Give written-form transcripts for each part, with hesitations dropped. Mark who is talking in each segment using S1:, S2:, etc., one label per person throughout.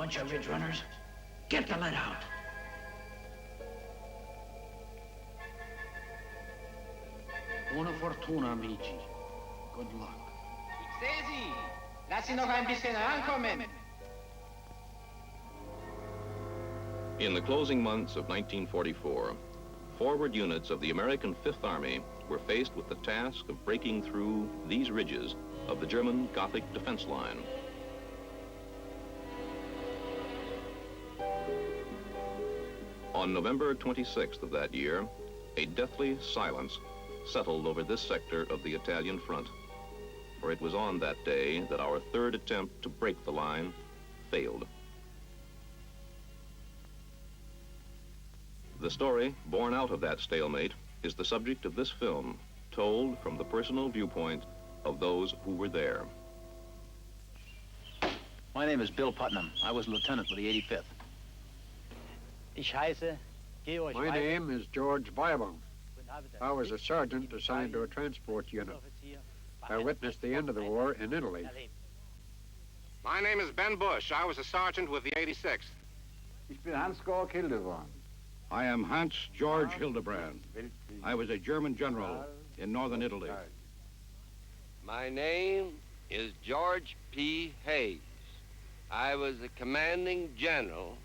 S1: bunch of ridge runners. Get the lead out. Buona fortuna, amici. Good luck.
S2: Sesi, lass sie noch ein bisschen ankommen.
S3: In the closing months of 1944, forward units of the American Fifth Army were faced with the task of breaking through these ridges of the German Gothic defense line. On November 26th of that year, a deathly silence settled over this sector of the Italian front, for it was on that day that our third attempt to break the line failed. The story born out of that stalemate is the subject of this film, told from the personal viewpoint of those who were there.
S4: My name is Bill Putnam. I was lieutenant with the 85th.
S5: Ich heiße Georg.
S6: My name is George Bible. I was a sergeant assigned to a transport unit. I witnessed the end of the war in Italy.
S7: My name is Ben Bush. I was a sergeant with the 86th.
S8: Ich bin Hans-Georg Hildebrand.
S9: I am Hans George Hildebrand. I was a German general in northern Italy.
S10: My name is George P. Hayes. I was the commanding general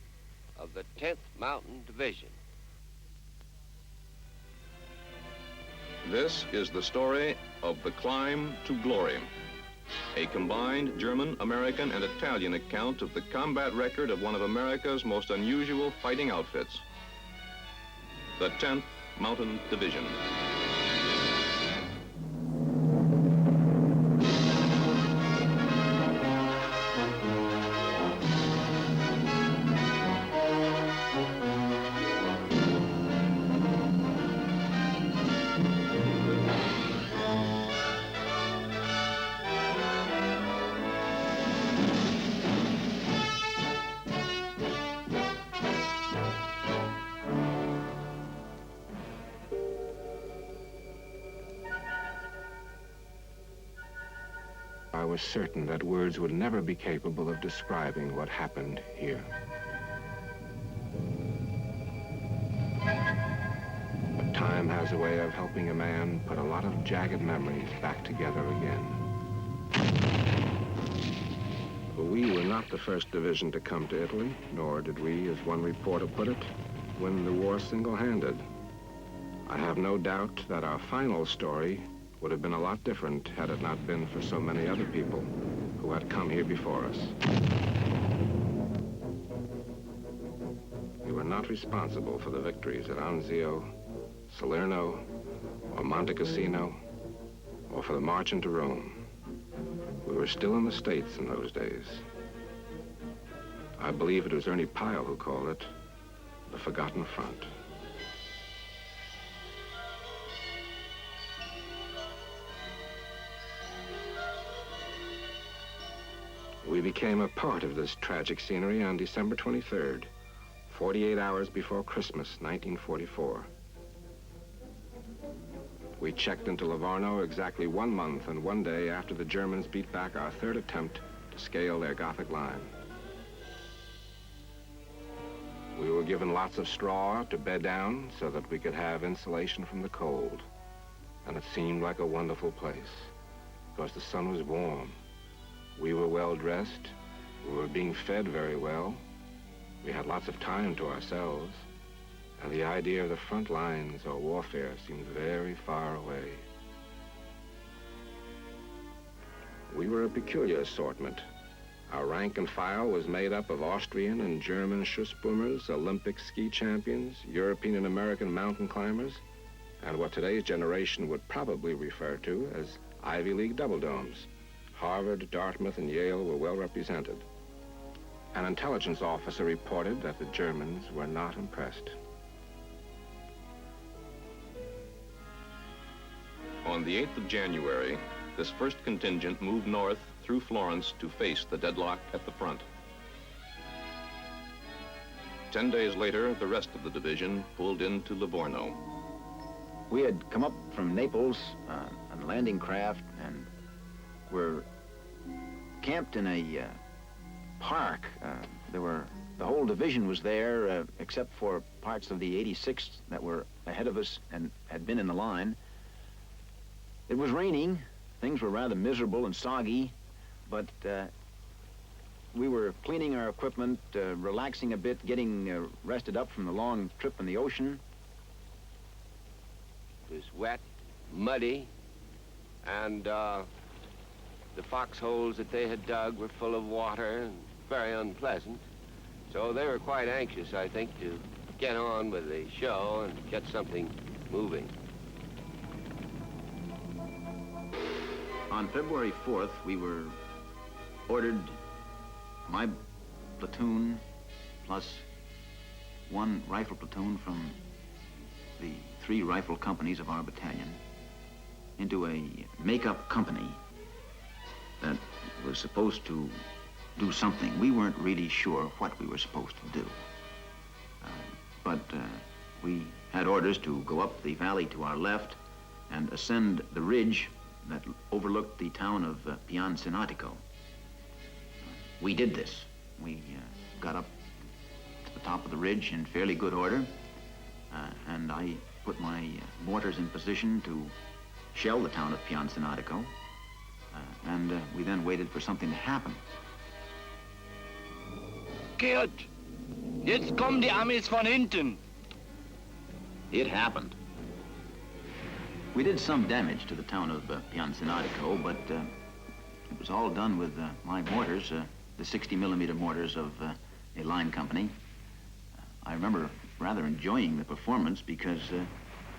S10: of the 10th Mountain Division.
S3: This is the story of the climb to glory, a combined German, American, and Italian account of the combat record of one of America's most unusual fighting outfits, the 10th Mountain Division.
S11: I was certain that words would never be capable of describing what happened here. But time has a way of helping a man put a lot of jagged memories back together again. We were not the first division to come to Italy, nor did we, as one reporter put it, win the war single-handed. I have no doubt that our final story would have been a lot different had it not been for so many other people who had come here before us. We were not responsible for the victories at Anzio, Salerno, or Monte Cassino, or for the march into Rome. We were still in the States in those days. I believe it was Ernie Pyle who called it the Forgotten Front. We became a part of this tragic scenery on December 23rd, 48 hours before Christmas, 1944. We checked into Livorno exactly 1 month and 1 day after the Germans beat back our third attempt to scale their Gothic line. We were given lots of straw to bed down so that we could have insulation from the cold. And it seemed like a wonderful place because the sun was warm. We were well dressed, we were being fed very well, we had lots of time to ourselves, and the idea of the front lines or warfare seemed very far away. We were a peculiar assortment. Our rank and file was made up of Austrian and German Schussboomers, Olympic ski champions, European and American mountain climbers, and what today's generation would probably refer to as Ivy League double domes. Harvard, Dartmouth, and Yale were well represented. An intelligence officer reported that the Germans were not impressed.
S3: On the 8th of January, this first contingent moved north through Florence to face the deadlock at the front. 10 days later, the rest of the division pulled into Livorno.
S4: We had come up from Naples on a landing craft and were camped in a park the whole division was there, except for parts of the 86th that were ahead of us and had been in the line. It was raining. Things were rather miserable and soggy, but we were cleaning our equipment, relaxing a bit, getting rested up from the long trip in the ocean.
S10: It was wet, muddy, and the foxholes that they had dug were full of water and very unpleasant. So they were quite anxious, I think, to get on with the show and get something moving.
S4: On February 4th, we were ordered, my platoon plus one rifle platoon from the 3 rifle companies of our battalion, into a make-up company that was supposed to do something. We weren't really sure what we were supposed to do. But we had orders to go up the valley to our left and ascend the ridge that overlooked the town of Piancinatico. We did this. We got up to the top of the ridge in fairly good order, and I put my mortars in position to shell the town of Piancinatico, and we then waited for something to happen.
S5: Gerd, jetzt kommen die Amis von hinten.
S4: It happened. We did some damage to the town of Piancinatico, but it was all done with my mortars, the 60-millimeter mortars of a line company. I remember rather enjoying the performance because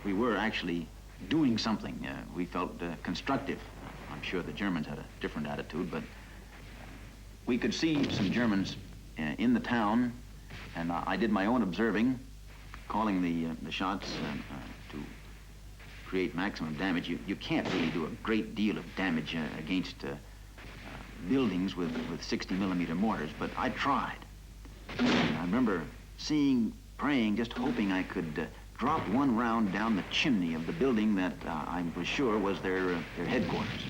S4: we were actually doing something. We felt constructive. I'm sure the Germans had a different attitude, but we could see some Germans in the town, and I did my own observing, calling the shots to create maximum damage. You can't really do a great deal of damage against buildings with 60-millimeter mortars, but I tried. And I remember seeing, praying, just hoping I could drop one round down the chimney of the building that I was sure was their headquarters.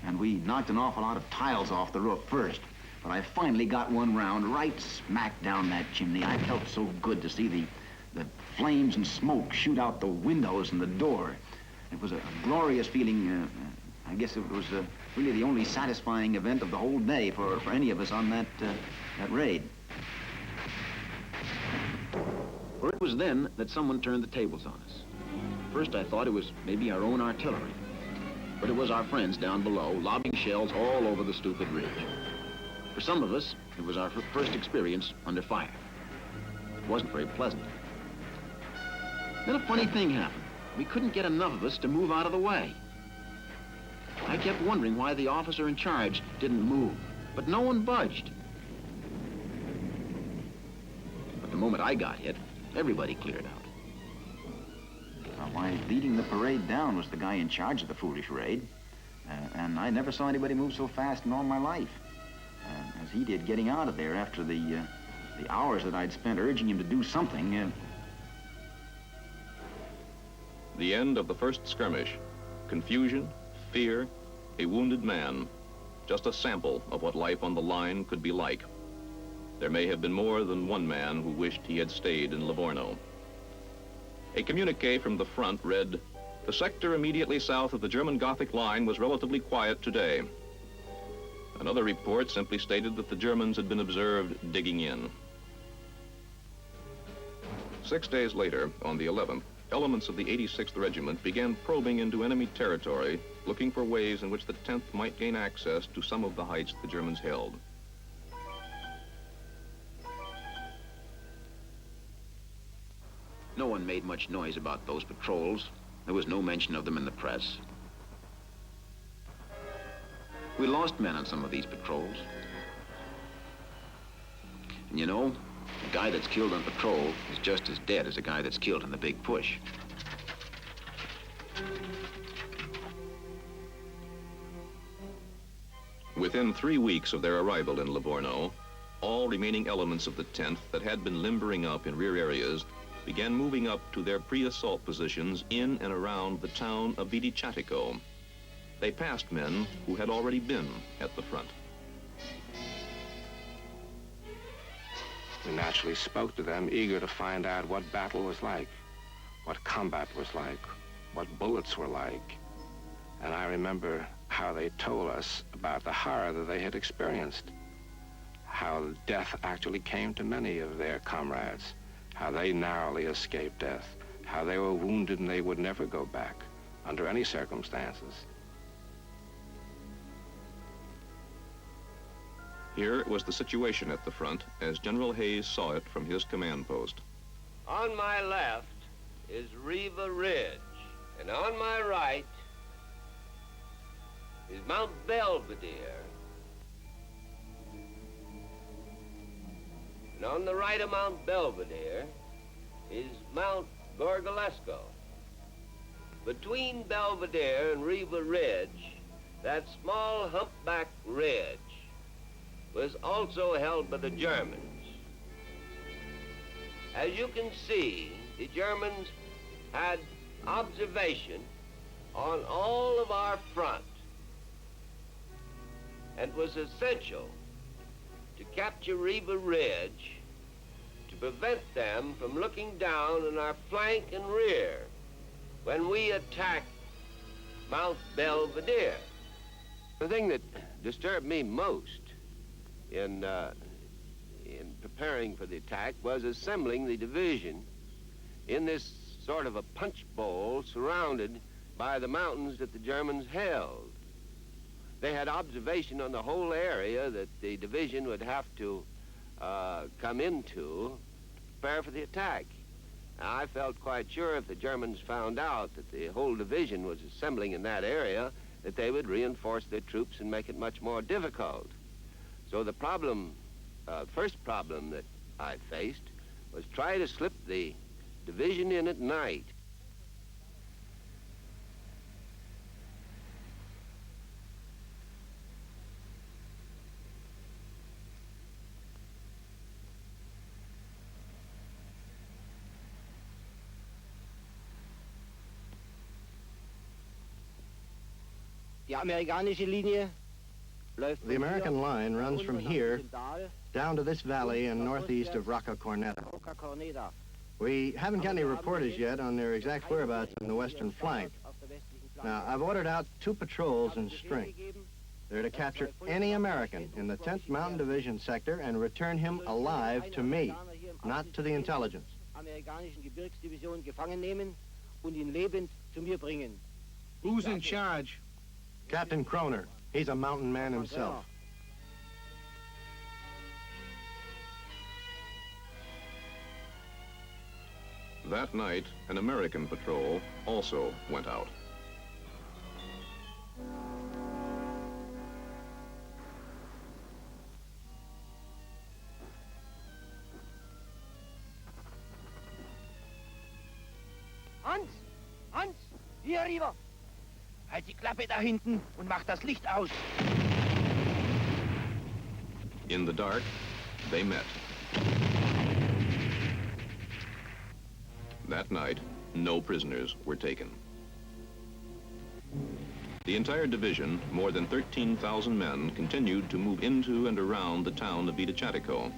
S4: And we knocked an awful lot of tiles off the roof first, but I finally got one round right smack down that chimney. I felt so good to see the flames and smoke shoot out the windows and the door. It was a glorious feeling. I guess it was really the only satisfying event of the whole day for any of us on that raid. For it was then that someone turned the tables on us. First I thought it was maybe our own artillery, but it was our friends down below lobbing shells all over the stupid ridge. For some of us, it was our first experience under fire. It wasn't very pleasant. Then a funny thing happened. We couldn't get enough of us to move out of the way. I kept wondering why the officer in charge didn't move, but no one budged. But the moment I got hit, everybody cleared out. Why, leading the parade down was the guy in charge of the foolish raid, and I never saw anybody move so fast in all my life as he did getting out of there after the hours that I'd spent urging him to do something.
S3: The end of the first skirmish. Confusion, fear, a wounded man. Just a sample of what life on the line could be like. There may have been more than one man who wished he had stayed in Livorno. A communique from the front read, "The sector immediately south of the German Gothic line was relatively quiet today." Another report simply stated that the Germans had been observed digging in. 6 days later, on the 11th, elements of the 86th Regiment began probing into enemy territory, looking for ways in which the 10th might gain access to some of the heights the Germans held.
S4: No one made much noise about those patrols. There was no mention of them in the press. We lost men on some of these patrols. And you know, a guy that's killed on patrol is just as dead as a guy that's killed in the big push.
S3: Within 3 weeks of their arrival in Livorno, all remaining elements of the 10th that had been limbering up in rear areas began moving up to their pre-assault positions in and around the town of Vidiciatico. They passed men who had already been at the front.
S11: We naturally spoke to them, eager to find out what battle was like, what combat was like, what bullets were like. And I remember how they told us about the horror that they had experienced, how death actually came to many of their comrades, how they narrowly escaped death, how they were wounded and they would never go back under any circumstances.
S3: Here was the situation at the front as General Hayes saw it from his command post.
S10: On my left is Riva Ridge, and on my right is Mount Belvedere. And on the right of Mount Belvedere is Mount Gorgolesco. Between Belvedere and Riva Ridge, that small humpback ridge was also held by the Germans. As you can see, the Germans had observation on all of our front, and it was essential to capture Riva Ridge to prevent them from looking down on our flank and rear when we attacked Mount Belvedere. The thing that disturbed me most in preparing for the attack was assembling the division in this sort of a punch bowl surrounded by the mountains that the Germans held. They had observation on the whole area that the division would have to come into to prepare for the attack. Now, I felt quite sure if the Germans found out that the whole division was assembling in that area, that they would reinforce their troops and make it much more difficult. So the problem, first problem that I faced was try to slip the division in at night.
S5: Die amerikanische Linie
S12: The American line runs from here down to this valley in northeast of Rocca Corneta. We haven't got any reporters yet on their exact whereabouts on the western flank. Now, I've ordered out 2 patrols in strength. They're to capture any American in the 10th Mountain Division sector and return him alive to me, not to the intelligence.
S13: Who's in charge?
S12: Captain Kroner. He's a mountain man himself.
S3: That night, an American patrol also went out.
S5: Hans! Hans! Hier rüber! Halt die Klappe da hinten und mach das Licht aus!
S3: In the dark, they met. That night, no prisoners were taken. The entire division, more than 13,000 men, continued to move into and around the town of Vitacatico.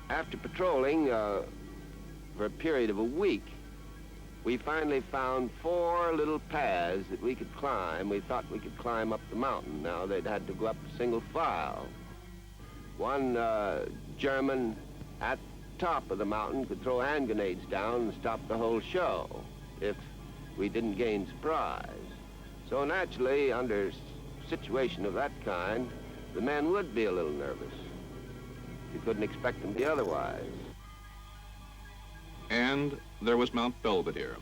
S10: After patrolling for a period of a week, we finally found 4 little paths that we could climb. We thought we could climb up the mountain. Now, they'd had to go up single file. One German at the top of the mountain could throw hand grenades down and stop the whole show if we didn't gain surprise. So naturally, under a situation of that kind, the men would be a little nervous. You couldn't expect them to be otherwise.
S3: And there was Mount Belvedere,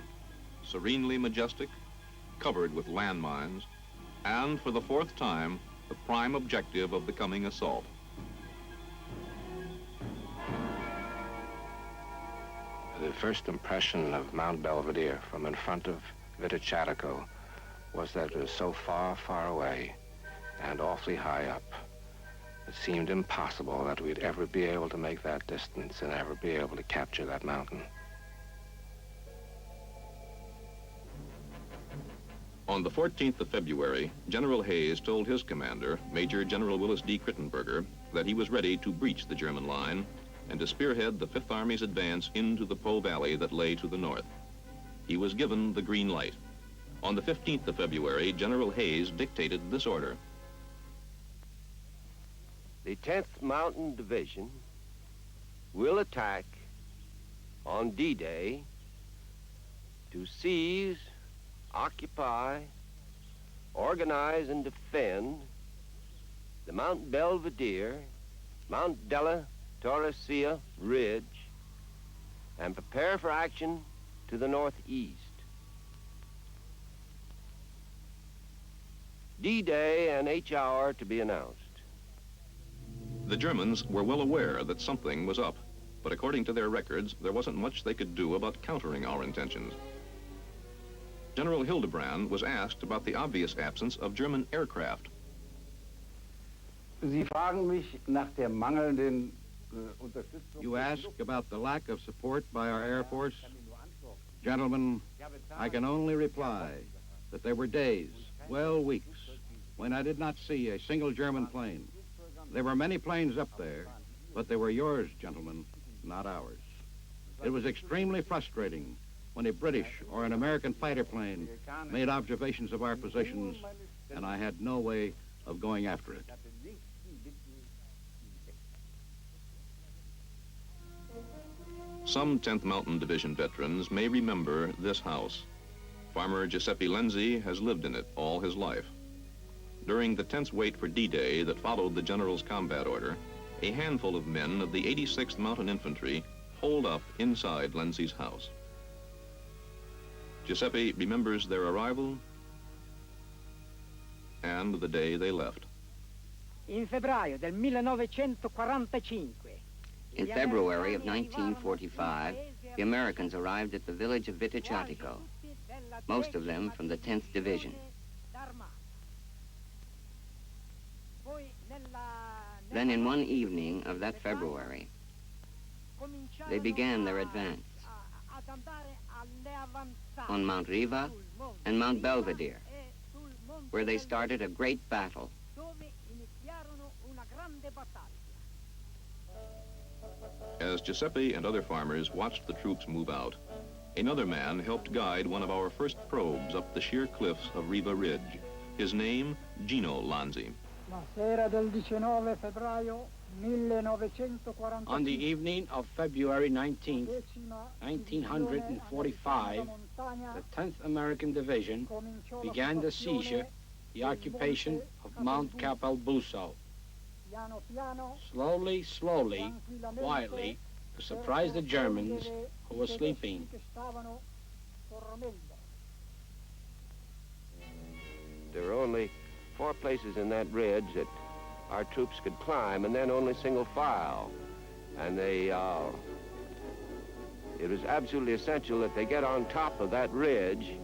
S3: serenely majestic, covered with landmines, and for the 4th time, the prime objective of the coming assault.
S11: The first impression of Mount Belvedere from in front of Vitacatico was that it was so far, far away and awfully high up. It seemed impossible that we'd ever be able to make that distance and ever be able to capture that mountain.
S3: On the 14th of February, General Hayes told his commander, Major General Willis D. Crittenberger, that he was ready to breach the German line and to spearhead the Fifth Army's advance into the Po Valley that lay to the north. He was given the green light. On the 15th of February, General Hayes dictated this order.
S10: The 10th Mountain Division will attack on D-Day to seize, occupy, organize, and defend the Mount Belvedere, Mount Della, Torresia Ridge, and prepare for action to the northeast. D-Day and H hour to be announced.
S3: The Germans were well aware that something was up, but according to their records, there wasn't much they could do about countering our intentions. General Hildebrand was asked about the obvious absence of German aircraft.
S8: Sie fragen mich nach der mangelnden Unterstützung.
S9: You ask about the lack of support by our Air Force? Gentlemen, I can only reply that there were days, well, weeks, when I did not see a single German plane. There were many planes up there, but they were yours, gentlemen, not ours. It was extremely frustrating when a British or an American fighter plane made observations of our positions, and I had no way of going after it.
S3: Some 10th Mountain Division veterans may remember this house. Farmer Giuseppe Lenzi has lived in it all his life. During the tense wait for D-Day that followed the general's combat order, a handful of men of the 86th Mountain Infantry holed up inside Lenzi's house. Giuseppe remembers their arrival and the day they left.
S14: In febbraio del 1945.
S15: In February of 1945, the Americans arrived at the village of Viticiatico, most of them from the 10th Division. Then in one evening of that February, they began their advance on Mount Riva and Mount Belvedere, where they started a great battle.
S3: As Giuseppe and other farmers watched the troops move out, another man helped guide one of our first probes up the sheer cliffs of Riva Ridge. His name, Gino Lanzi.
S13: On the evening of February 19th, 1945, the 10th American Division began the seizure, the occupation of Mount Capalbuso. Slowly, quietly, to surprise the Germans who were sleeping.
S10: There were only 4 places in that ridge that our troops could climb, and then only single file. And it was absolutely essential that they get on top of that ridge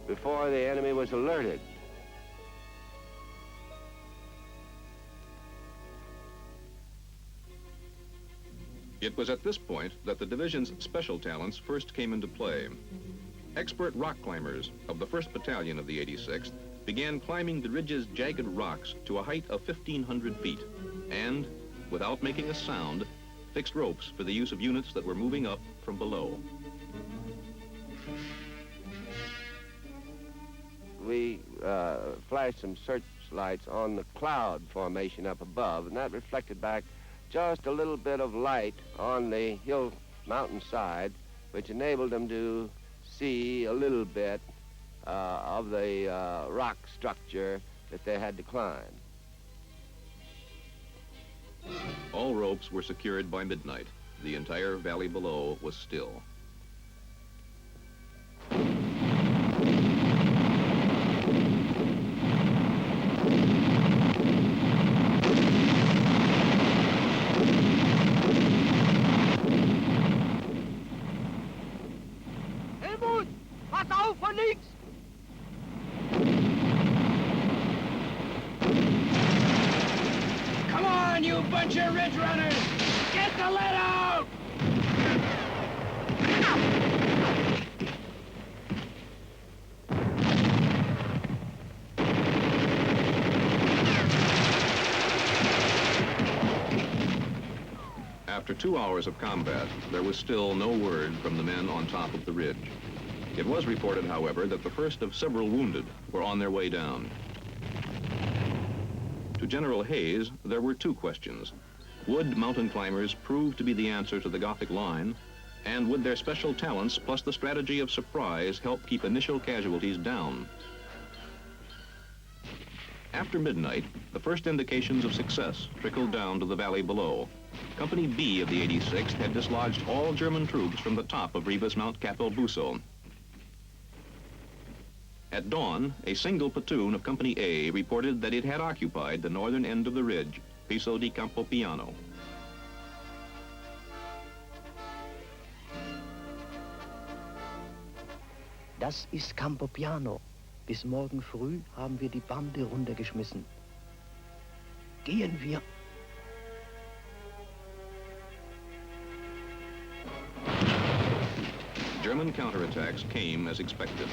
S10: before the enemy was alerted.
S3: It was at this point that the division's special talents first came into play. Expert rock climbers of the 1st Battalion of the 86th began climbing the ridge's jagged rocks to a height of 1,500 feet and, without making a sound, fixed ropes for the use of units that were moving up from below.
S10: We flashed some searchlights on the cloud formation up above, and that reflected back just a little bit of light on the hill mountainside, which enabled them to see a little bit of the rock structure that they had to climb.
S3: All ropes were secured by midnight. The entire valley below was still.
S5: Helmut, pass auf von links!
S13: Come on, you bunch of ridge runners! Get the lead out!
S3: After 2 hours of combat, there was still no word from the men on top of the ridge. It was reported, however, that the first of several wounded were on their way down. To General Hayes, there were two questions. Would mountain climbers prove to be the answer to the Gothic line? And would their special talents plus the strategy of surprise help keep initial casualties down? After midnight, the first indications of success trickled down to the valley below. Company B of the 86th had dislodged all German troops from the top of Rivas Mount Capelbuso. At dawn, a single platoon of Company A reported that it had occupied the northern end of the ridge, Piso di Campopiano.
S16: Das ist Campopiano. Bis morgen früh haben wir die Bande runtergeschmissen. Gehen wir.
S3: German counterattacks came as expected.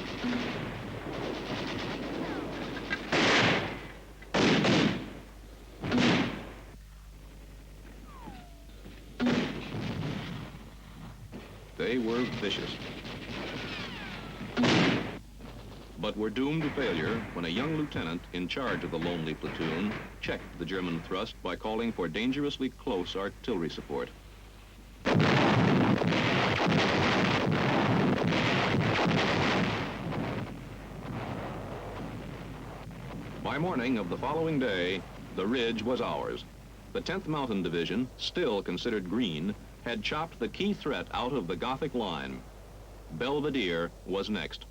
S3: They were vicious, but were doomed to failure when a young lieutenant in charge of the lonely platoon checked the German thrust by calling for dangerously close artillery support. By morning of the following day, the ridge was ours. The 10th Mountain Division, still considered green, had chopped the key threat out of the Gothic line. Belvedere was next.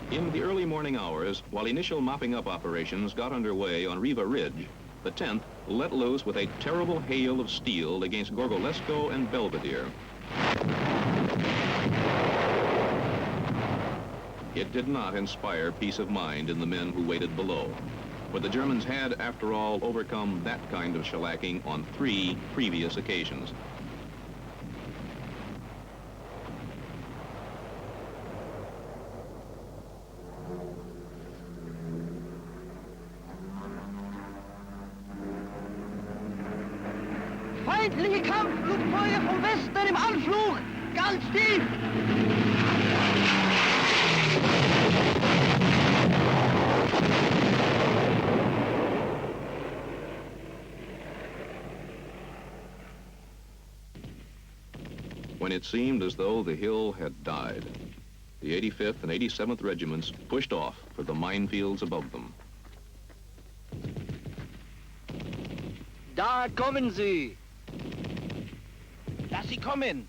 S3: In the early morning hours, while initial mopping-up operations got underway on Riva Ridge, the 10th let loose with a terrible hail of steel against Gorgolesco and Belvedere. It did not inspire peace of mind in the men who waited below, for the Germans had, after all, overcome that kind of shellacking on 3 previous occasions.
S14: Feindliche Kampfflugzeuge vom Westen im Anflug! Ganz tief!
S3: When it seemed as though the hill had died, the 85th and 87th regiments pushed off for the minefields above them.
S5: Da kommen sie! Lass sie kommen!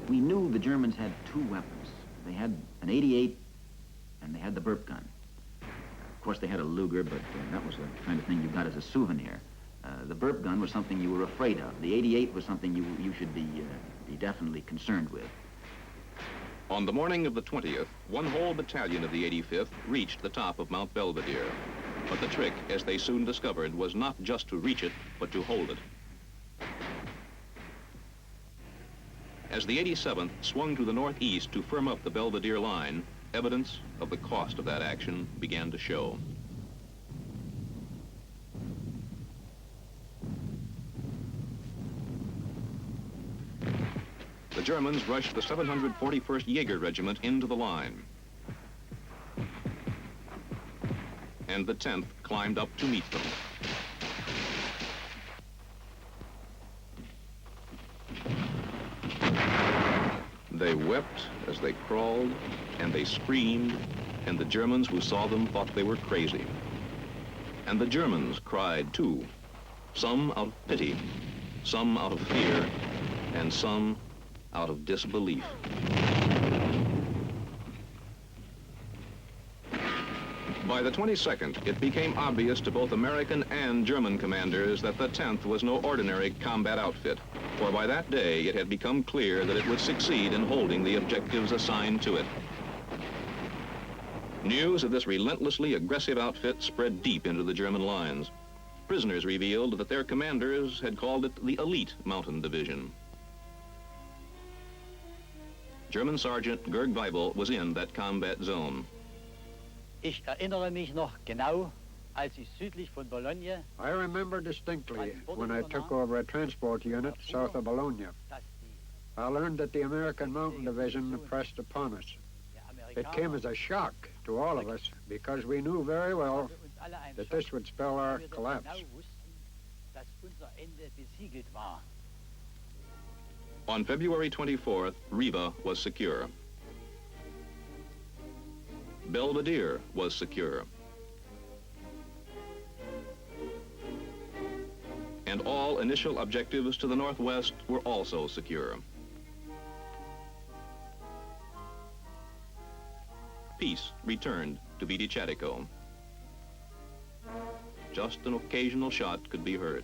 S4: We knew the Germans had 2 weapons. They had an 88 and they had the burp gun. Of course, they had a Luger, but that was the kind of thing you got as a souvenir. The burp gun was something you were afraid of. The 88 was something you should be definitely concerned with.
S3: On the morning of the 20th, one whole battalion of the 85th reached the top of Mount Belvedere. But the trick, as they soon discovered, was not just to reach it, but to hold it. As the 87th swung to the northeast to firm up the Belvedere line, evidence of the cost of that action began to show. The Germans rushed the 741st Jaeger Regiment into the line. And the 10th climbed up to meet them. They wept as they crawled, and they screamed, and the Germans who saw them thought they were crazy. And the Germans cried too, some out of pity, some out of fear, and some out of disbelief. By the 22nd, it became obvious to both American and German commanders that the 10th was no ordinary combat outfit, for by that day it had become clear that it would succeed in holding the objectives assigned to it. News of this relentlessly aggressive outfit spread deep into the German lines. Prisoners revealed that their commanders had called it the Elite Mountain Division. German Sergeant Gerd Weibel was in that combat zone.
S17: Ich erinnere mich noch genau, als ich südlich von Bologna.
S6: I remember distinctly when I took over a transport unit south of Bologna. I learned that the American Mountain Division pressed upon us. It came as a shock to all of us because we knew very well that this would spell our collapse.
S3: On February 24th, Riva was secure. Belvedere was secure. And all initial objectives to the northwest were also secure. Peace returned to Viticatico. Just an occasional shot could be heard.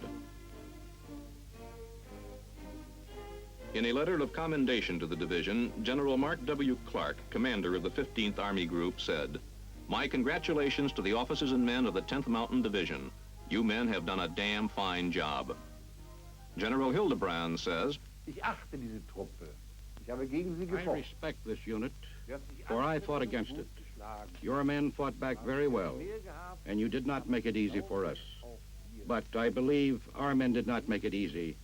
S3: In a letter of commendation to the division, General Mark W. Clark, commander of the 15th Army Group, said, "My congratulations to the officers and men of the 10th Mountain Division. You men have done a damn fine job." General Hildebrand says,
S9: I respect this unit, for I fought against it. Your men fought back very well, and you did not make it easy for us. But I believe our men did not make it easy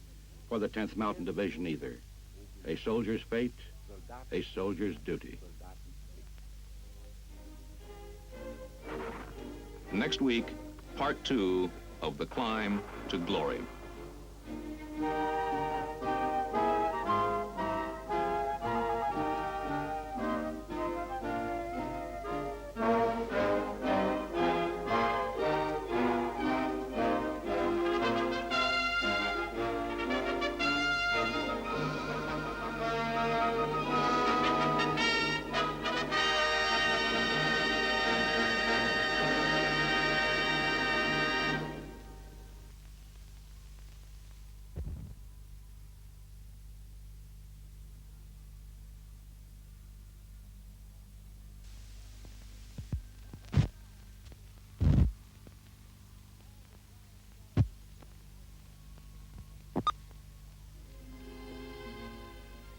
S9: for the 10th Mountain Division either. A soldier's fate, a soldier's duty.
S3: Next week, part 2 of The Climb to Glory.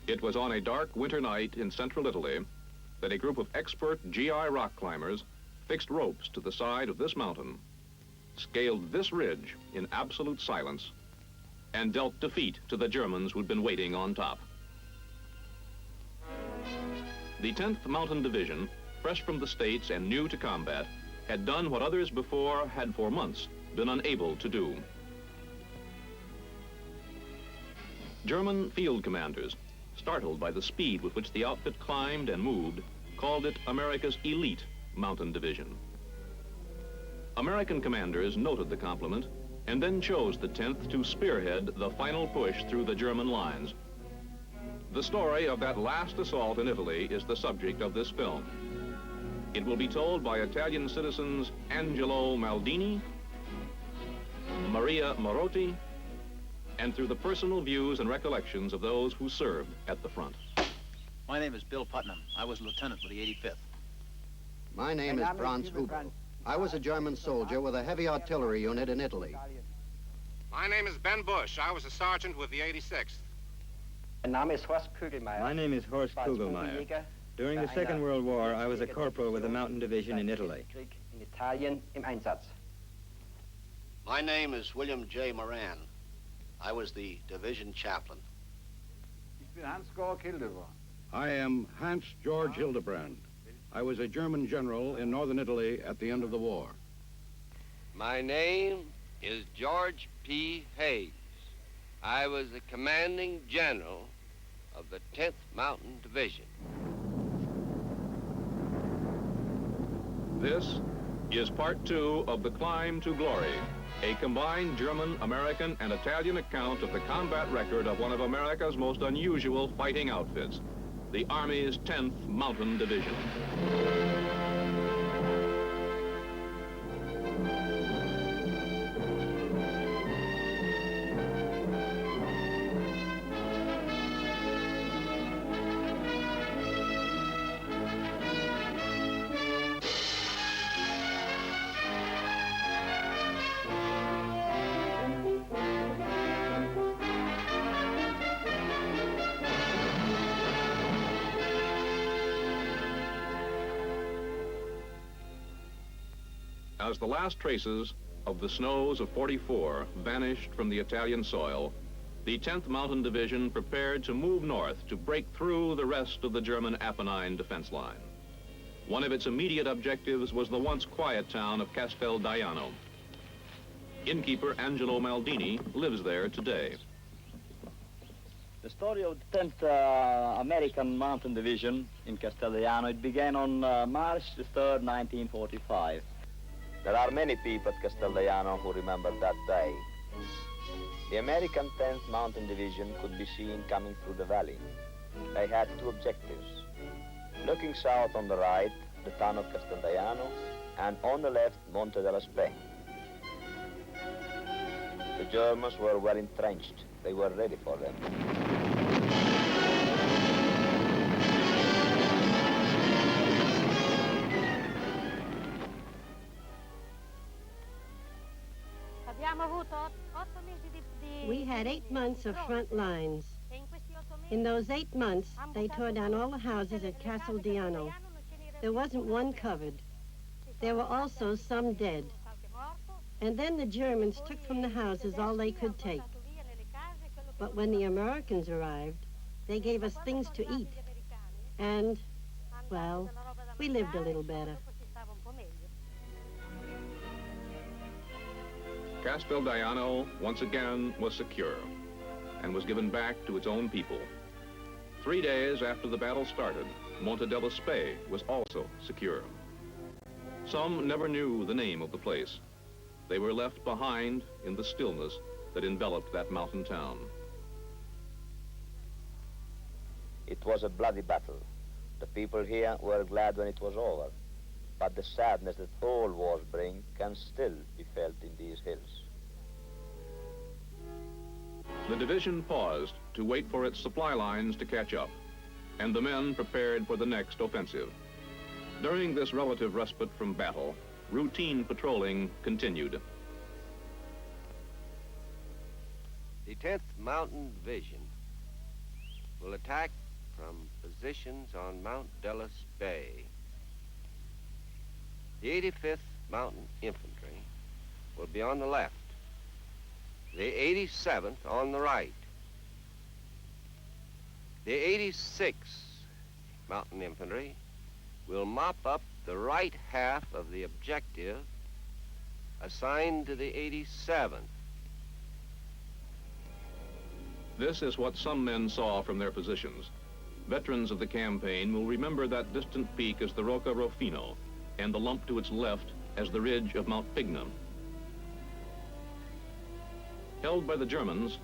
S3: It was on a dark winter night in central Italy that a group of expert GI rock climbers fixed ropes to the side of this mountain, scaled this ridge in absolute silence, and dealt defeat to the Germans who'd been waiting on top. The 10th Mountain Division, fresh from the States and new to combat, had done what others before had for months been unable to do. German field commanders, startled by the speed with which the outfit climbed and moved, called it America's Elite Mountain Division. American commanders noted the compliment and then chose the 10th to spearhead the final push through the German lines. The story of that last assault in Italy is the subject of this film. It will be told by Italian citizens Angelo Maldini, Maria Morotti, and through the personal views and recollections of those who served at the front.
S18: My name is Bill Putnam. I was a lieutenant with the 85th.
S12: My name is Franz Huber. I was a German soldier with a heavy artillery unit in Italy.
S7: My name is Ben Bush. I was a sergeant with the 86th.
S19: My name is Horst Kugelmeyer. During the Second World War, I was a corporal with the Mountain Division in Italy.
S20: My name is William J. Moran. I was the division chaplain.
S9: I am Hans George Hildebrand. I was a German general in northern Italy at the end of the war.
S10: My name is George P. Hayes. I was the commanding general of the 10th Mountain Division.
S3: This is part 2 of The Climb to Glory, a combined German, American, and Italian account of the combat record of one of America's most unusual fighting outfits, the Army's 10th Mountain Division. As the last traces of the snows of '44 vanished from the Italian soil, the 10th Mountain Division prepared to move north to break through the rest of the German Apennine defense line. One of its immediate objectives was the once quiet town of Casteldaiano. Innkeeper Angelo Maldini lives there today.
S17: The story of the 10th American Mountain Division in Casteldaiano, it began on March 3rd, 1945. There are many people at Casteldaiano who remember that day. The American 10th Mountain Division could be seen coming through the valley. They had two objectives. Looking south on the right, the town of Casteldaiano, and on the left, Monte della Spain. The Germans were well entrenched. They were ready for them.
S21: We had 8 months of front lines. In those 8 months, they tore down all the houses at Casteldaiano. There wasn't one covered. There were also some dead. And then the Germans took from the houses all they could take. But when the Americans arrived, they gave us things to eat. And, well, we lived a little better.
S3: Casteldaiano, once again, was secure and was given back to its own people. 3 days after the battle started, Monte della Spain was also secure. Some never knew the name of the place. They were left behind in the stillness that enveloped that mountain town.
S17: It was a bloody battle. The people here were glad when it was over. But the sadness that all wars bring can still be felt in these hills.
S3: The division paused to wait for its supply lines to catch up, and the men prepared for the next offensive. During this relative respite from battle, routine patrolling continued.
S10: The 10th Mountain Division will attack from positions on Mount della Spain. The 85th Mountain Infantry will be on the left, the 87th on the right. The 86th Mountain Infantry will mop up the right half of the objective assigned to the 87th.
S3: This is what some men saw from their positions. Veterans of the campaign will remember that distant peak as the Rocca Rufino, and the lump to its left as the ridge of Mount Pigna. Held by the Germans,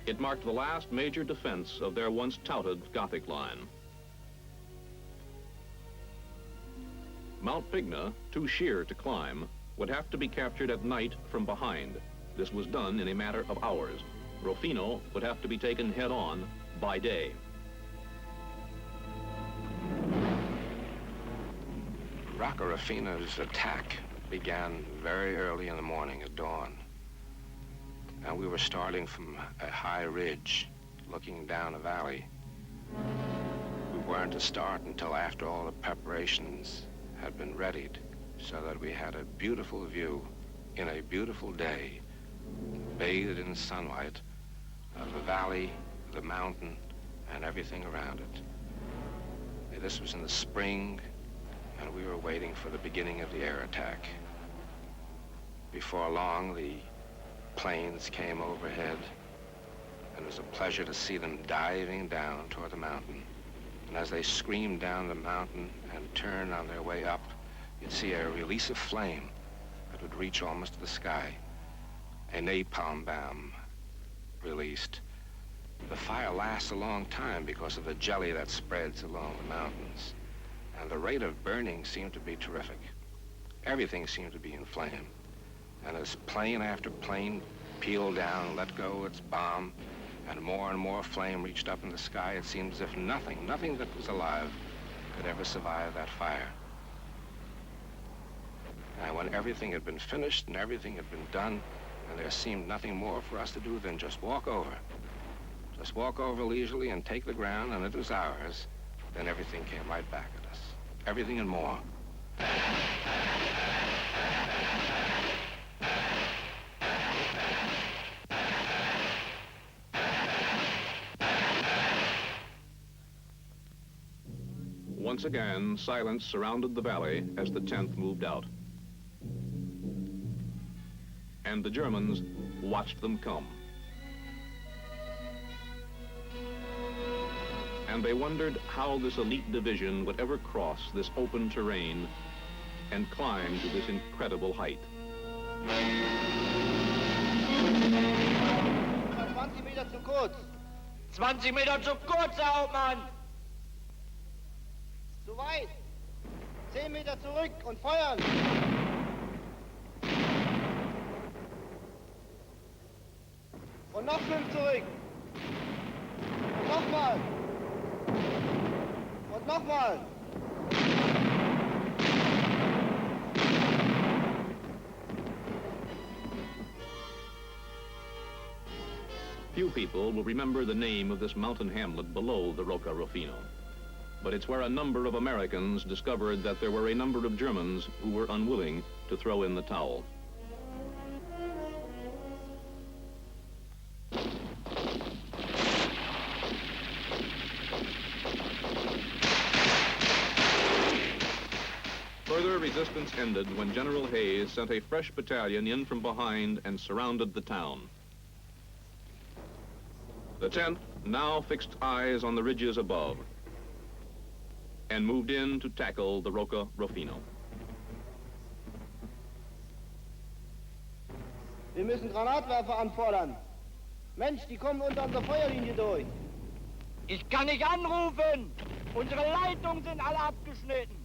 S3: it marked the last major defense of their once touted Gothic line. Mount Pigna, too sheer to climb, would have to be captured at night from behind. This was done in a matter of hours. Rufino would have to be taken head-on by day.
S11: Rocca Rufino's attack began very early in the morning at dawn. And we were starting from a high ridge, looking down a valley. We weren't to start until after all the preparations had been readied, so that we had a beautiful view in a beautiful day, bathed in sunlight, of the valley, the mountain, and everything around it. This was in the spring, and we were waiting for the beginning of the air attack. Before long, the planes came overhead, and it was a pleasure to see them diving down toward the mountain. And as they screamed down the mountain and turned on their way up, you'd see a release of flame that would reach almost to the sky. A napalm bomb released. The fire lasts a long time because of the jelly that spreads along the mountains. And the rate of burning seemed to be terrific. Everything seemed to be in flame. And as plane after plane peeled down, let go its bomb, and more flame reached up in the sky, it seemed as if nothing that was alive could ever survive that fire. And when everything had been finished and everything had been done, and there seemed nothing more for us to do than just walk over. Just walk over leisurely and take the ground, and it was ours. Then everything came right back at us. Everything and more.
S3: Once again, silence surrounded the valley as the 10th moved out. And the Germans watched them come. And they wondered how this elite division would ever cross this open terrain and climb to this incredible height.
S14: 20 Meter zu kurz. 20 Meter zu kurz, Herr Hauptmann. Zu weit. 10 Meter zurück und feuern. Und noch 5 zurück. Und nochmal. Und nochmal.
S3: Few people will remember the name of this mountain hamlet below the Rocca Rufino. But it's where a number of Americans discovered that there were a number of Germans who were unwilling to throw in the towel. Further resistance ended when General Hayes sent a fresh battalion in from behind and surrounded the town. The 10th now fixed eyes on the ridges above and moved in to tackle the Rocca Rufino.
S14: Wir müssen Granatwerfer anfordern. Mensch, die kommen unter unserer Feuerlinie durch. Ich kann nicht anrufen. Unsere Leitungen sind alle abgeschnitten.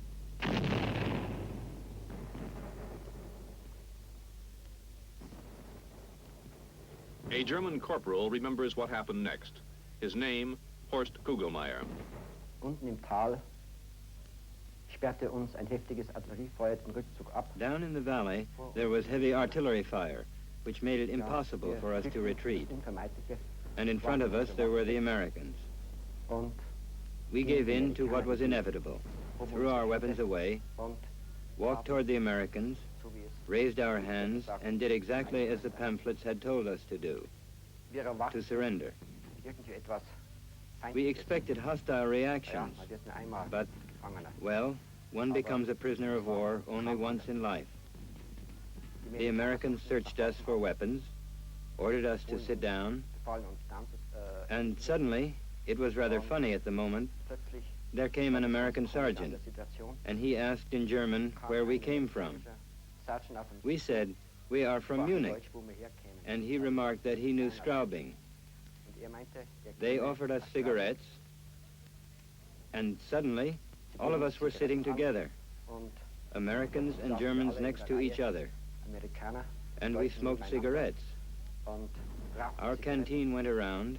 S3: A German corporal remembers what happened next. His name, Horst Kugelmeier.
S1: Unten im Tal sperrte uns ein heftiges Artilleriefeuer den Rückzug ab.
S19: Down in the valley, there was heavy artillery fire, which made it impossible for us to retreat. And in front of us, there were the Americans. We gave in to what was inevitable, threw our weapons away, walked toward the Americans, raised our hands, and did exactly as the pamphlets had told us to do, to surrender. We expected hostile reactions, but, well, one becomes a prisoner of war only once in life. The Americans searched us for weapons, ordered us to sit down, and suddenly, it was rather funny at the moment, there came an American sergeant, and he asked in German where we came from. We said, we are from Munich, and he remarked that he knew Straubing. They offered us cigarettes, and suddenly, all of us were sitting together, Americans and Germans next to each other, and we smoked cigarettes. Our canteen went around.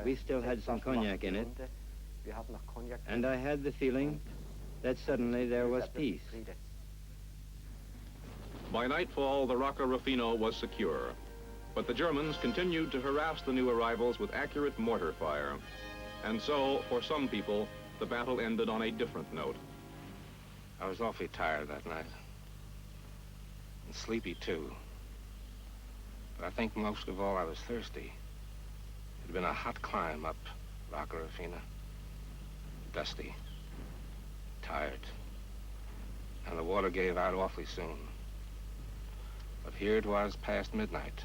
S19: We still had some cognac in it, and I had the feeling that suddenly there was peace.
S3: By nightfall, the Rocca Rufino was secure, but the Germans continued to harass the new arrivals with accurate mortar fire. And so, for some people, the battle ended on a different note.
S11: I was awfully tired that night. And sleepy, too. But I think most of all I was thirsty. It had been a hot climb up Rocca Rufino. Dusty. Tired. And the water gave out awfully soon. But here it was past midnight,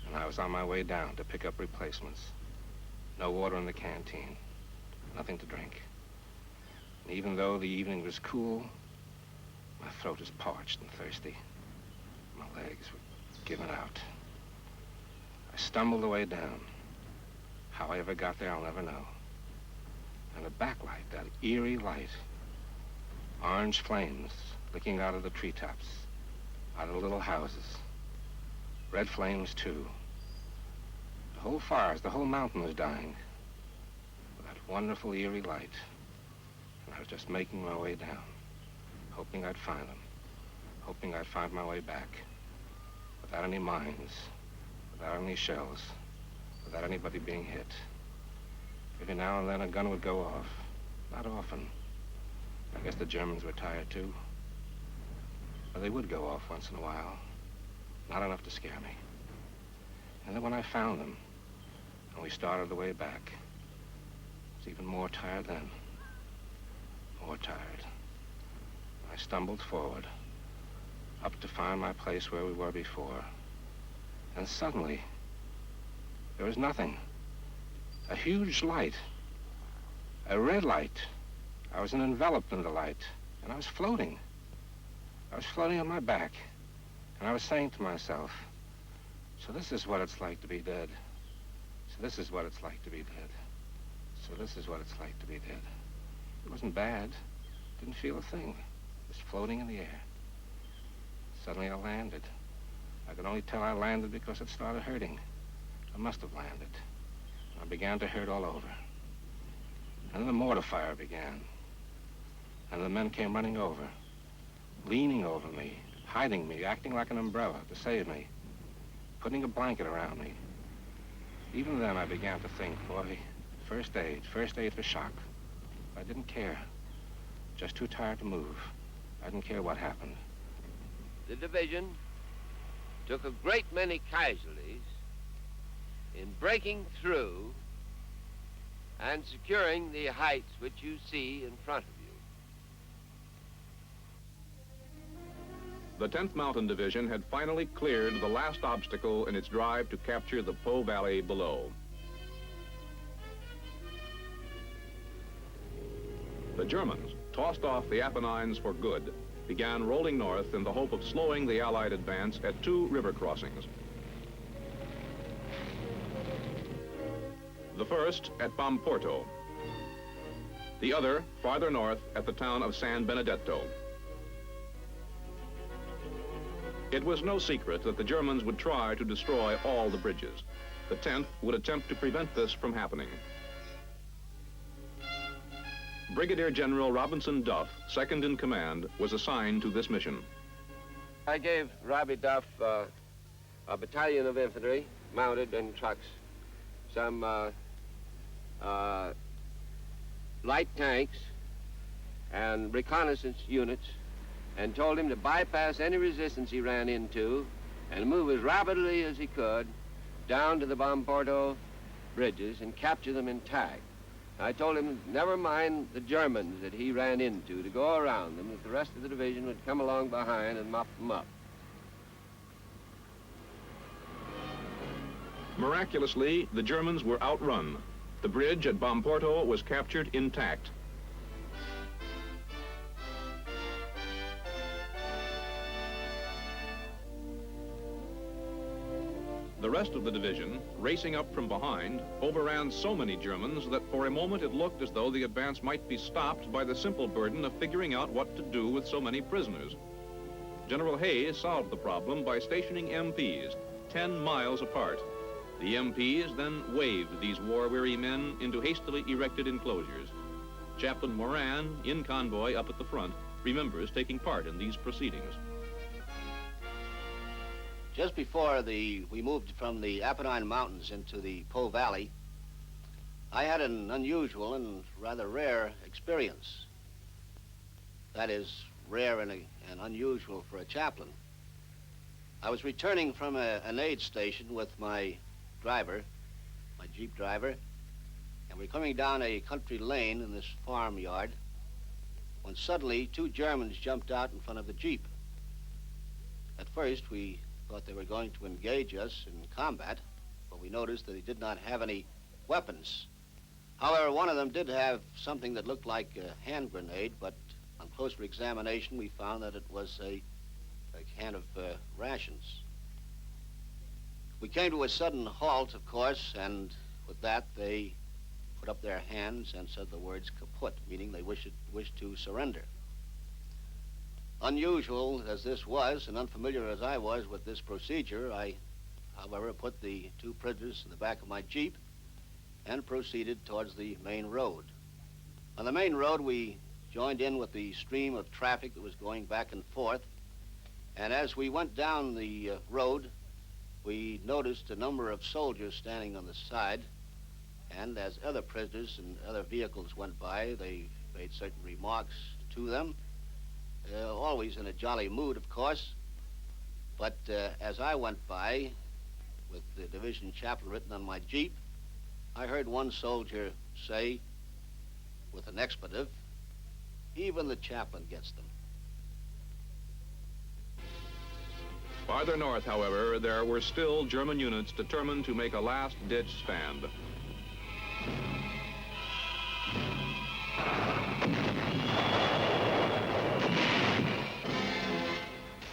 S11: and I was on my way down to pick up replacements. No water in the canteen, nothing to drink. And even though the evening was cool, my throat was parched and thirsty. My legs were giving out. I stumbled the way down. How I ever got there, I'll never know. And the backlight, that eerie light, orange flames licking out of the treetops, out of the little houses. Red flames, too. The whole forest, the whole mountain was dying with that wonderful, eerie light. And I was just making my way down, hoping I'd find them, hoping I'd find my way back, without any mines, without any shells, without anybody being hit. Every now and then a gun would go off. Not often. I guess the Germans were tired, too. But they would go off once in a while. Not enough to scare me. And then when I found them, and we started the way back, I was even more tired then. More tired. I stumbled forward, up to find my place where we were before. And suddenly, there was nothing. A huge light. A red light. I was enveloped in the light, and I was floating. I was floating on my back, and I was saying to myself, so this is what it's like to be dead. So this is what it's like to be dead. So this is what it's like to be dead. It wasn't bad. Didn't feel a thing. Just floating in the air. Suddenly I landed. I could only tell I landed because it started hurting. I must have landed. I began to hurt all over. And then the mortar fire began. And the men came running over, leaning over me, hiding me, acting like an umbrella to save me, putting a blanket around me. Even then I began to think, boy, first aid for shock. I didn't care. Just too tired to move. I didn't care what happened.
S10: The division took a great many casualties in breaking through and securing the heights which you see in front of you.
S3: The 10th Mountain Division had finally cleared the last obstacle in its drive to capture the Po Valley below. The Germans, tossed off the Apennines for good, began rolling north in the hope of slowing the Allied advance at 2 river crossings. The first at Bamporto, the other farther north at the town of San Benedetto. It was no secret that the Germans would try to destroy all the bridges. The 10th would attempt to prevent this from happening. Brigadier General Robinson Duff, second in command, was assigned to this mission.
S10: I gave Robbie Duff a battalion of infantry, mounted in trucks, some light tanks and reconnaissance units, and told him to bypass any resistance he ran into and move as rapidly as he could down to the Bamporto bridges and capture them intact. I told him never mind the Germans that he ran into, to go around them, that the rest of the division would come along behind and mop them up.
S3: Miraculously, the Germans were outrun. The bridge at Bamporto was captured intact. The rest of the division, racing up from behind, overran so many Germans that for a moment it looked as though the advance might be stopped by the simple burden of figuring out what to do with so many prisoners. General Hayes solved the problem by stationing MPs 10 miles apart. The MPs then waved these war-weary men into hastily erected enclosures. Chaplain Moran, in convoy up at the front, remembers taking part in these proceedings.
S20: Just before we moved from the Apennine Mountains into the Po Valley, I had an unusual and rather rare experience. That is, rare and unusual for a chaplain. I was returning from an aid station with my driver, my Jeep driver, and we're coming down a country lane in this farmyard when suddenly 2 Germans jumped out in front of the Jeep. At first, we thought they were going to engage us in combat, but we noticed that they did not have any weapons. However, one of them did have something that looked like a hand grenade, but on closer examination, we found that it was a can of rations. We came to a sudden halt, of course, and with that, they put up their hands and said the words kaput, meaning they wished to surrender. Unusual as this was, and unfamiliar as I was with this procedure, I, however, put the 2 prisoners in the back of my Jeep and proceeded towards the main road. On the main road, we joined in with the stream of traffic that was going back and forth, and as we went down the road, we noticed a number of soldiers standing on the side, and as other prisoners and other vehicles went by, they made certain remarks to them. always in a jolly mood, of course. But as I went by, with the division chaplain written on my Jeep, I heard one soldier say, with an expletive, "Even the chaplain gets them."
S3: Farther north, however, there were still German units determined to make a last-ditch stand.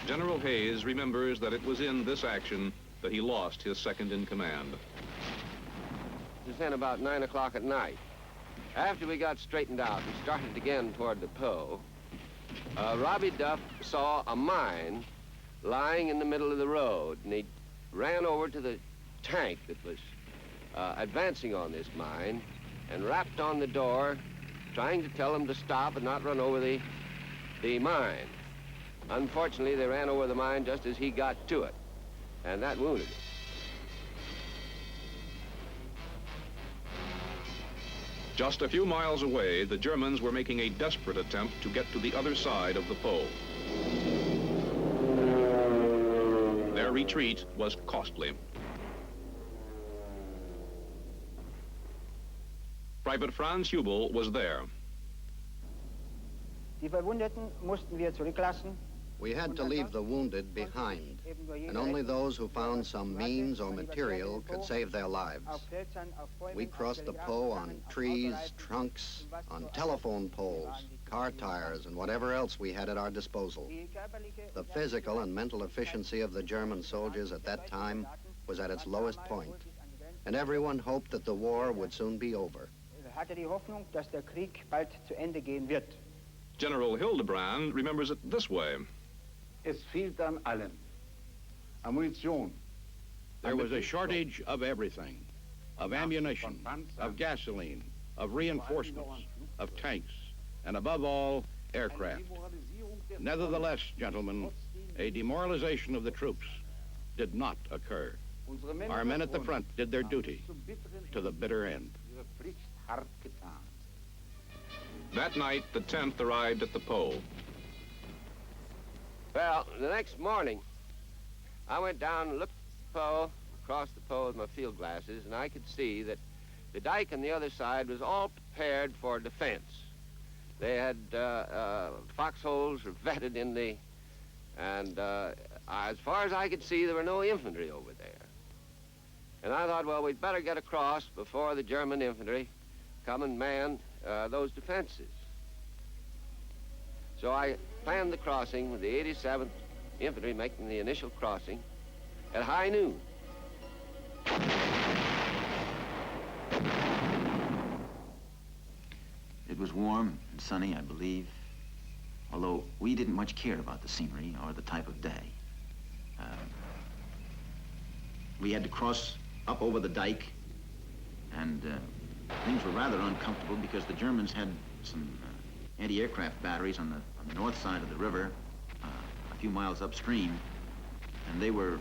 S3: General Hayes remembers that it was in this action that he lost his second in command.
S10: It was then about 9 o'clock at night. After we got straightened out and started again toward the Po, Robbie Duff saw a mine lying in the middle of the road, and he ran over to the tank that was advancing on this mine and rapped on the door, trying to tell them to stop and not run over the mine. Unfortunately, they ran over the mine just as he got to it, and that wounded him.
S3: Just a few miles away, the Germans were making a desperate attempt to get to the other side of the Po. Their retreat was costly. Private Franz Hubel was there.
S1: Die Verwundeten mussten wir zurücklassen.
S12: We had to leave the wounded behind, and only those who found some means or material could save their lives. We crossed the Po on trees, trunks, on telephone poles, car tires, and whatever else we had at our disposal. The physical and mental efficiency of the German soldiers at that time was at its lowest point, and everyone hoped that the war would soon be over.
S1: Hatte die Hoffnung, dass der Krieg bald zu Ende gehen wird.
S3: General Hildebrand remembers it this way.
S8: Es fehlt an allem. Ammunition.
S9: There was a shortage of everything, of ammunition, of gasoline, of reinforcements, of tanks, and above all, aircraft. Nevertheless, gentlemen, a demoralization of the troops did not occur. Our men at the front did their duty to the bitter end.
S3: That night, the 10th arrived at the Po.
S10: Well, the next morning, I went down and looked at the Po, across the Po with my field glasses, and I could see that the dike on the other side was all prepared for defense. They had foxholes were vetted in the, and as far as I could see, there were no infantry over there. And I thought, well, we'd better get across before the German infantry come and man those defenses. So I planned the crossing with the 87th Infantry making the initial crossing at high noon.
S4: It was warm and sunny, I believe, although we didn't much care about the scenery or the type of day. We had to cross up over the dike, and things were rather uncomfortable because the Germans had some anti-aircraft batteries on the north side of the river, a few miles upstream, and they were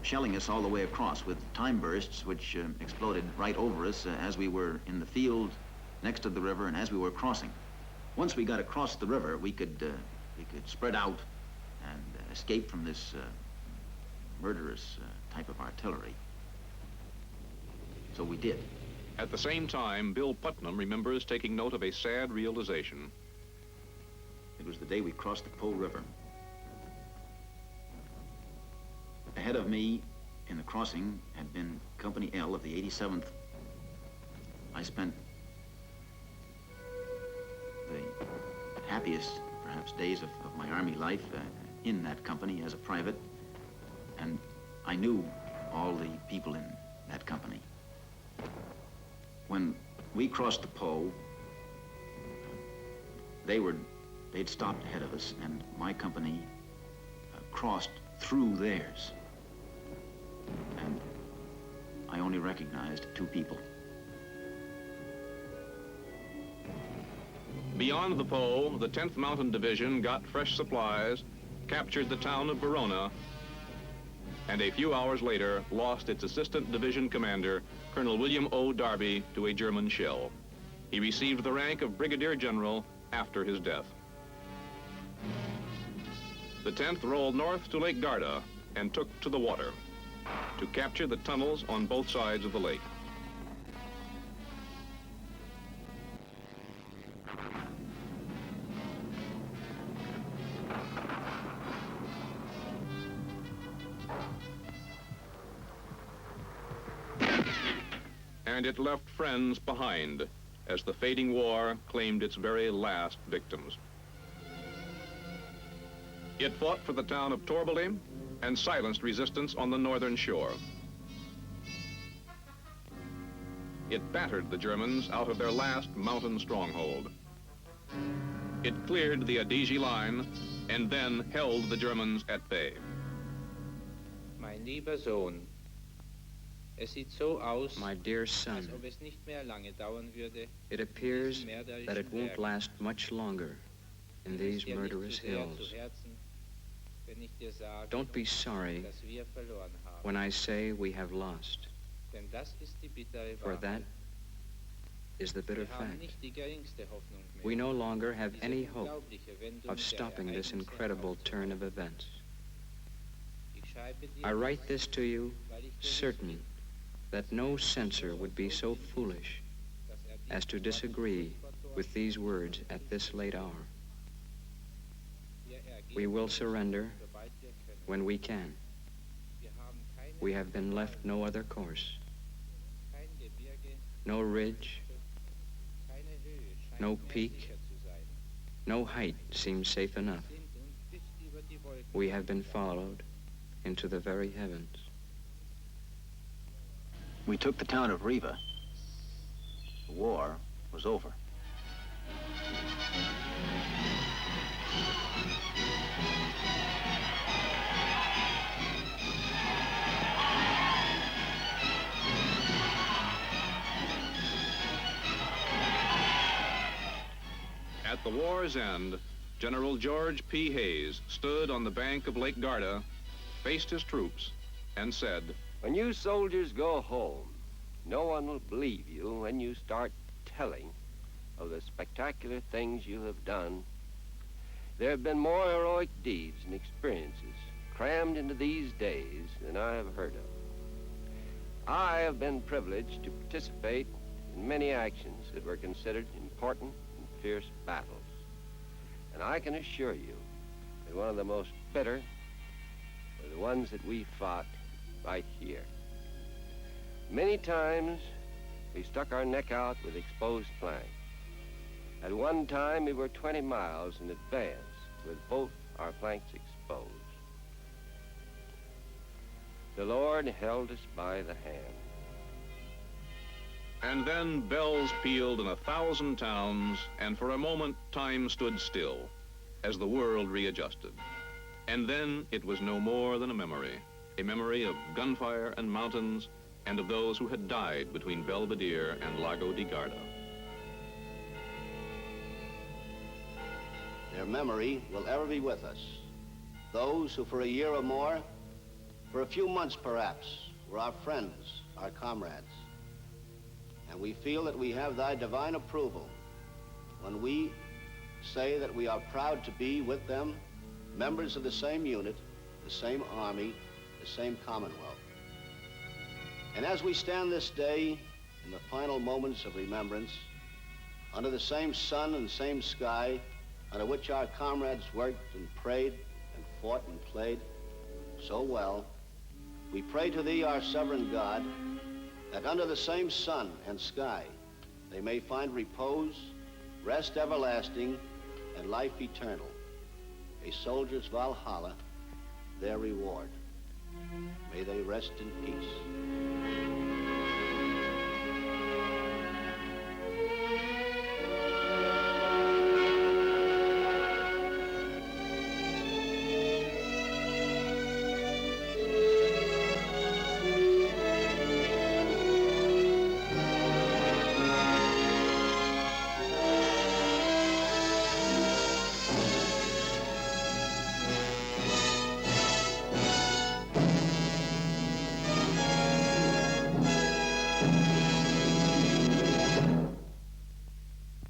S4: shelling us all the way across with time bursts which exploded right over us as we were in the field next to the river and as we were crossing. Once we got across the river, we could spread out and escape from this murderous type of artillery. So we did.
S3: At the same time, Bill Putnam remembers taking note of a sad realization.
S4: It was the day we crossed the Po River. Ahead of me in the crossing had been Company L of the 87th. I spent the happiest, perhaps, days of my Army life in that company as a private, and I knew all the people in that company. When we crossed the Po, they'd stopped ahead of us, and my company crossed through theirs. And I only recognized two people.
S3: Beyond the Po, the 10th Mountain Division got fresh supplies, captured the town of Verona, and a few hours later lost its assistant division commander, Colonel William O. Darby, to a German shell. He received the rank of Brigadier General after his death. The 10th rolled north to Lake Garda and took to the water to capture the tunnels on both sides of the lake. And it left friends behind as the fading war claimed its very last victims. It fought for the town of Torboli and silenced resistance on the northern shore. It battered the Germans out of their last mountain stronghold. It cleared the Adige line and then held the Germans at bay.
S2: Mein lieber Sohn, es sieht so aus,
S22: my dear son,
S2: als ob es nicht mehr lange dauern würde,
S22: it appears that it won't last much longer in these murderous hills. Don't be sorry when I say we have lost, for that is the bitter fact. We no longer have any hope of stopping this incredible turn of events. I write this to you certain that no censor would be so foolish as to disagree with these words at this late hour. We will surrender when we can. We have been left no other course. No ridge, no peak, no height seems safe enough. We have been followed into the very heavens.
S4: We took the town of Riva. The war was over.
S3: At the war's end, General George P. Hayes stood on the bank of Lake Garda, faced his troops, and said,
S10: "When you soldiers go home, no one will believe you when you start telling of the spectacular things you have done. There have been more heroic deeds and experiences crammed into these days than I have heard of. I have been privileged to participate in many actions that were considered important and fierce battles. And I can assure you that one of the most bitter were the ones that we fought right here. Many times we stuck our neck out with exposed flanks. At one time we were 20 miles in advance with both our flanks exposed. The Lord held us by the hand."
S3: And then bells pealed in 1,000 towns, and for a moment time stood still as the world readjusted. And then it was no more than a memory of gunfire and mountains, and of those who had died between Belvedere and Lago di Garda.
S20: Their memory will ever be with us. Those who for a year or more, for a few months perhaps, were our friends, our comrades. And we feel that we have thy divine approval when we say that we are proud to be with them, members of the same unit, the same army, the same commonwealth. And as we stand this day in the final moments of remembrance, under the same sun and same sky under which our comrades worked and prayed and fought and played so well, we pray to thee, our sovereign God, that under the same sun and sky they may find repose, rest everlasting, and life eternal, a soldier's Valhalla, their reward. May they rest in peace.